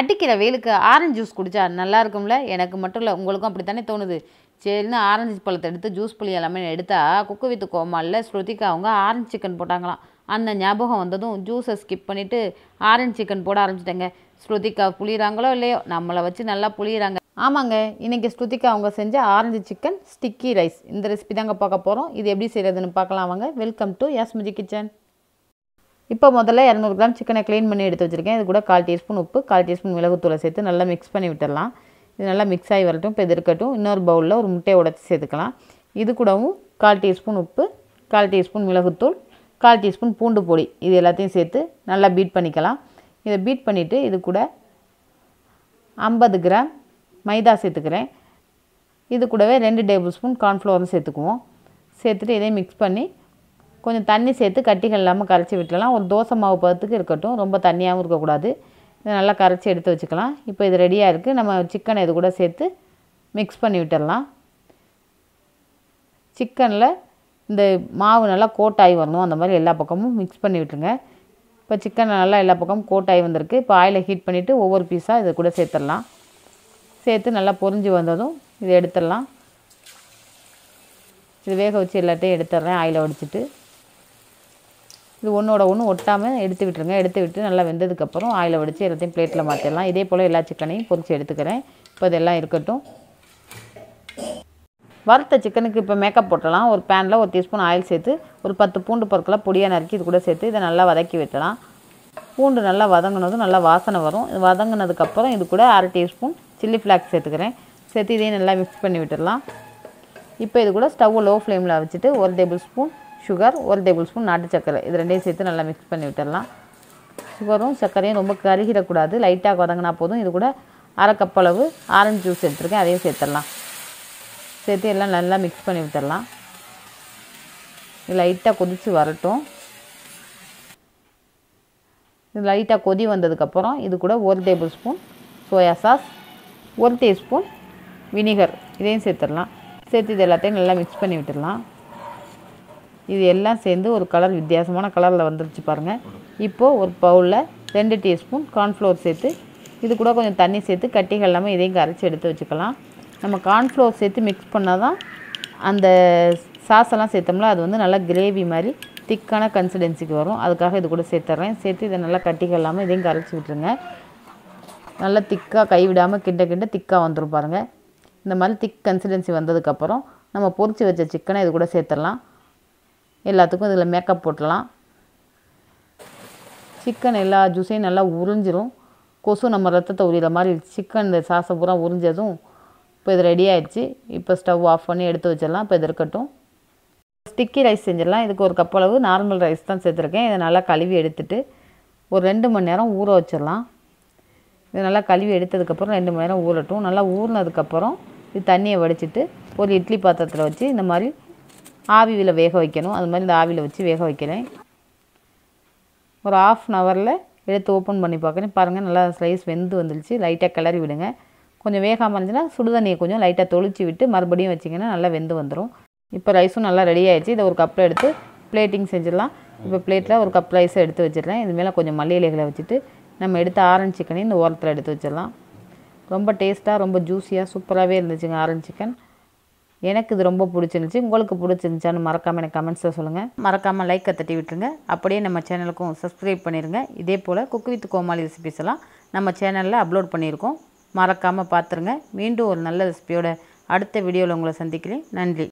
அடிக்கிற வெயிலுக்கு orange juice குடித்தா நல்லா இருக்கும்ல. எனக்கு மட்டும் இல்லை, உங்களுக்கும் அப்படி தானே தோணுது. சரின்னு ஆரஞ்சு பழத்தை எடுத்து ஜூஸ் புளி எல்லாமே எடுத்தால் குக்கு வித் கோமாளில் ஸ்ருதிகா அவங்க ஆரஞ்சு சிக்கன் போட்டாங்களாம். அந்த ஞாபகம் வந்ததும் ஜூஸை ஸ்கிப் பண்ணிவிட்டு ஆரஞ்சு சிக்கன் போட ஆரம்பிச்சிட்டேங்க. ஸ்ருதிகா புளிகிறாங்களோ இல்லையோ, நம்மளை வச்சு நல்லா புளிகிறாங்க. ஆமாங்க, இன்றைக்கி ஸ்ருதிகா அவங்க செஞ்ச ஆரஞ்சு சிக்கன் ஸ்டிக்கி ரைஸ் இந்த ரெசிபி தாங்க பார்க்க போகிறோம். இது எப்படி செய்கிறதுன்னு பார்க்கலாம் வாங்க. Welcome to Yasmiji kitchen. இப்போ முதல்ல 200 கிராம் சிக்கனை க்ளீன் பண்ணி எடுத்து வச்சுருக்கேன். இது கூட 1/4 டீஸ்பூன் உப்பு, 1/4 டீஸ்பூன் மிளகுத்தூளை சேர்த்து நல்லா மிக்ஸ் பண்ணி விட்டுடலாம். இது நல்லா மிக்ஸ் ஆகி வரட்டும். இப்போ இது இருக்கட்டும். இன்னொரு பவுலில் ஒரு முட்டையை உடைச்சி சேர்த்துக்கலாம். இது கூடவும் 1/4 டீஸ்பூன் உப்பு, 1/4 டீஸ்பூன் மிளகுத்தூள், 1/4 டீஸ்பூன் பூண்டு பொடி இது எல்லாத்தையும் சேர்த்து நல்லா பீட் பண்ணிக்கலாம். இதை பீட் பண்ணிவிட்டு இது கூட 50 கிராம் மைதா சேர்த்துக்கிறேன். இது கூடவே 2 டேபிள் ஸ்பூன் கார்ன்ஃப்ளவரும் சேர்த்துக்குவோம். சேர்த்துட்டு இதையும் மிக்ஸ் பண்ணி கொஞ்சம் தண்ணி சேர்த்து கட்டிகள் இல்லாமல் கரைச்சி விட்டுலாம். ஒரு தோசை மாவு பதத்துக்கு இருக்கட்டும், ரொம்ப தண்ணியாகவும் இருக்கக்கூடாது. இதை நல்லா கரைச்சி எடுத்து வச்சுக்கலாம். இப்போ இது ரெடியாக இருக்குது. நம்ம சிக்கனை இது கூட சேர்த்து மிக்ஸ் பண்ணி விட்டுடலாம். சிக்கனில் இந்த மாவு நல்லா கோட்டாகி வரணும், அந்த மாதிரி எல்லா பக்கமும் மிக்ஸ் பண்ணி விட்டுருங்க. இப்போ சிக்கன் நல்லா எல்லா பக்கமும் கோட்டாகி வந்திருக்கு. இப்போ ஆயிலை ஹீட் பண்ணிவிட்டு ஒவ்வொரு பீஸாக இதை கூட சேர்த்துடலாம். சேர்த்து நல்லா பொரிஞ்சு வந்ததும் இதை எடுத்துடலாம். இது வேக வச்சு எல்லாத்தையும் எடுத்துடுறேன் ஆயிலை வடிச்சிட்டு. இது ஒன்றோட ஒன்று ஒட்டாமல் எடுத்து விட்டுருங்க. எடுத்து விட்டு நல்லா வெந்ததுக்கப்புறம் ஆயிலை வடித்து எல்லாத்தையும் பிளேட்டில் மாற்றிடலாம். இதே போல் எல்லா சிக்கனையும் பொரித்து எடுத்துக்கிறேன். இப்போ இதெல்லாம் இருக்கட்டும். வறுத்த சிக்கனுக்கு இப்போ மேக்கப் போட்டலாம். ஒரு பேனில் 1 டீஸ்பூன் ஆயில் சேர்த்து ஒரு 10 பூண்டு பற்களை பொடியாக நறுக்கி இது கூட சேர்த்து இதை நல்லா வதக்கி விட்டலாம். பூண்டு நல்லா வதங்கினதும் நல்லா வாசனை வரும். இது வதங்கினதுக்கப்புறம் இது கூட 1/2 டீஸ்பூன் சில்லி ஃப்ளாக்ஸ் சேர்த்துக்கிறேன். சேர்த்து இதையும் நல்லா மிக்ஸ் பண்ணி விட்டுடலாம். இப்போ இது கூட ஸ்டவ்வை லோ ஃப்ளேமில் வச்சுட்டு 1 table spoon sugar, 1 table spoon நாட்டு சர்க்கரை இது ரெண்டையும் சேர்த்து நல்லா மிக்ஸ் பண்ணி விட்டுடலாம். சுகரும் சர்க்கரையும் ரொம்ப கருகிடக்கூடாது, லைட்டாக வதங்கினா போதும். இது கூட 1/2 கப் அளவு ஆரஞ்சு ஜூஸ் எடுத்துருக்கேன், அதையும் சேர்த்துடலாம். சேர்த்து எல்லாம் நல்லா மிக்ஸ் பண்ணி விட்டுடலாம். இது லைட்டாக கொதித்து வரட்டும். இது லைட்டாக கொதி வந்ததுக்கப்புறம் இது கூட 1 table spoon soya sauce, 1 teaspoon vinegar இதையும் சேர்த்துடலாம். சேர்த்து இது எல்லாத்தையும் நல்லா மிக்ஸ் பண்ணி விட்டுடலாம். இது எல்லாம் சேர்ந்து ஒரு கலர் வித்தியாசமான கலரில் வந்துருச்சு பாருங்கள். இப்போது ஒரு பவுலில் 2 டீஸ்பூன் கார்ன்ஃப்ளவர் சேர்த்து இது கூட கொஞ்சம் தண்ணி சேர்த்து கட்டிகள் இல்லாமல் இதையும் கரைச்சி எடுத்து வச்சுக்கலாம். நம்ம கார்ன்ஃப்ளவர் சேர்த்து மிக்ஸ் பண்ணால் தான் அந்த சாஸெல்லாம் சேர்த்தோம்ல அது வந்து நல்லா கிரேவி மாதிரி திக்கான கன்சிஸ்டன்சிக்கு வரும். அதுக்காக இது கூட சேர்த்துட்றேன். சேர்த்து இதை நல்லா கட்டிகள் இல்லாமல் இதையும் கரைச்சி விட்டுருங்க. நல்லா திக்காக கைவிடாமல் கிண்ட கிண்ட திக்காக வந்துடும் பாருங்கள். இந்த மாதிரி திக் கன்சிஸ்டன்சி வந்ததுக்கப்புறம் நம்ம பொரிச்சு வச்ச சிக்கனை இது கூட சேர்த்துடலாம். எல்லாத்துக்கும் இதில் மேக்கப் போட்டுடலாம். சிக்கன் எல்லா ஜூஸையும் நல்லா உறிஞ்சிரும். கொசு நம்ம ரத்தத்தை உரிகிற மாதிரி சிக்கன் இந்த சாஸை பூரா உறிஞ்சதும் இப்போ இது ரெடி ஆகிடுச்சு. இப்போ ஸ்டவ் ஆஃப் பண்ணி எடுத்து வச்சிடலாம். இப்போ இது இருக்கட்டும். ஸ்டிக்கி ரைஸ் செஞ்சிடலாம். இதுக்கு ஒரு கப் அளவு நார்மல் ரைஸ் தான் சேர்த்துருக்கேன். இதை நல்லா கழுவி எடுத்துட்டு ஒரு 2 மணி நேரம் ஊற வச்சிடலாம். இது நல்லா கழுவி எடுத்ததுக்கப்புறம் 2 மணி நேரம் ஊறட்டும். நல்லா ஊறினதுக்கப்புறம் இது தண்ணியை வடிச்சிட்டு ஒரு இட்லி பாத்திரத்தில் வச்சு இந்த மாதிரி ஆவியில் வேக வைக்கணும். அது மாதிரி இந்த ஆவியில் வச்சு வேக வைக்கிறேன். ஒரு 1/2 ஹவரில் எடுத்து ஓப்பன் பண்ணி பார்க்குறேன். பாருங்கள் நல்லா ரைஸ் வெந்து வந்துடுச்சு. லைட்டாக கிளறி விடுங்க. கொஞ்சம் வேகாமல் இருந்துச்சுன்னா சுடுதண்ணியை கொஞ்சம் லைட்டாக தொளிச்சு விட்டு மறுபடியும் வச்சிங்கன்னா நல்லா வெந்து வந்துடும். இப்போ ரைஸும் நல்லா ரெடி ஆகிடுச்சு. இதை ஒரு கப்பில் எடுத்து பிளேட்டிங் செஞ்சிடலாம். இப்போ பிளேட்டில் ஒரு கப் ரைஸை எடுத்து வச்சிடுறேன். இது மேலே கொஞ்சம் மல்லி இலைகளை வச்சுட்டு நம்ம எடுத்த ஆரஞ்சு சிக்கனையும் இந்த ஓரத்தில் எடுத்து வச்சிடலாம். ரொம்ப டேஸ்ட்டாக ரொம்ப ஜூஸியாக சூப்பராகவே இருந்துச்சுங்க ஆரஞ்சு சிக்கன். எனக்கு இது ரொம்ப பிடிச்சிருந்துச்சி. உங்களுக்கு பிடிச்சிருந்துச்சான்னு மறக்காமல் எனக்கு கமெண்ட்ஸில் சொல்லுங்கள். மறக்காமல் லைக்கை தட்டி விட்டுருங்க. அப்படியே நம்ம சேனலுக்கும் சப்ஸ்கிரைப் பண்ணிடுங்க. இதே போல் குக்கு வித் கோமாளி ரெசிபிஸ் எல்லாம் நம்ம சேனலில் அப்லோட் பண்ணியிருக்கோம். மறக்காமல் பார்த்துருங்க. மீண்டும் ஒரு நல்ல ரெசிபியோட அடுத்த வீடியோவில் உங்களை சந்திக்கிறேன். நன்றி.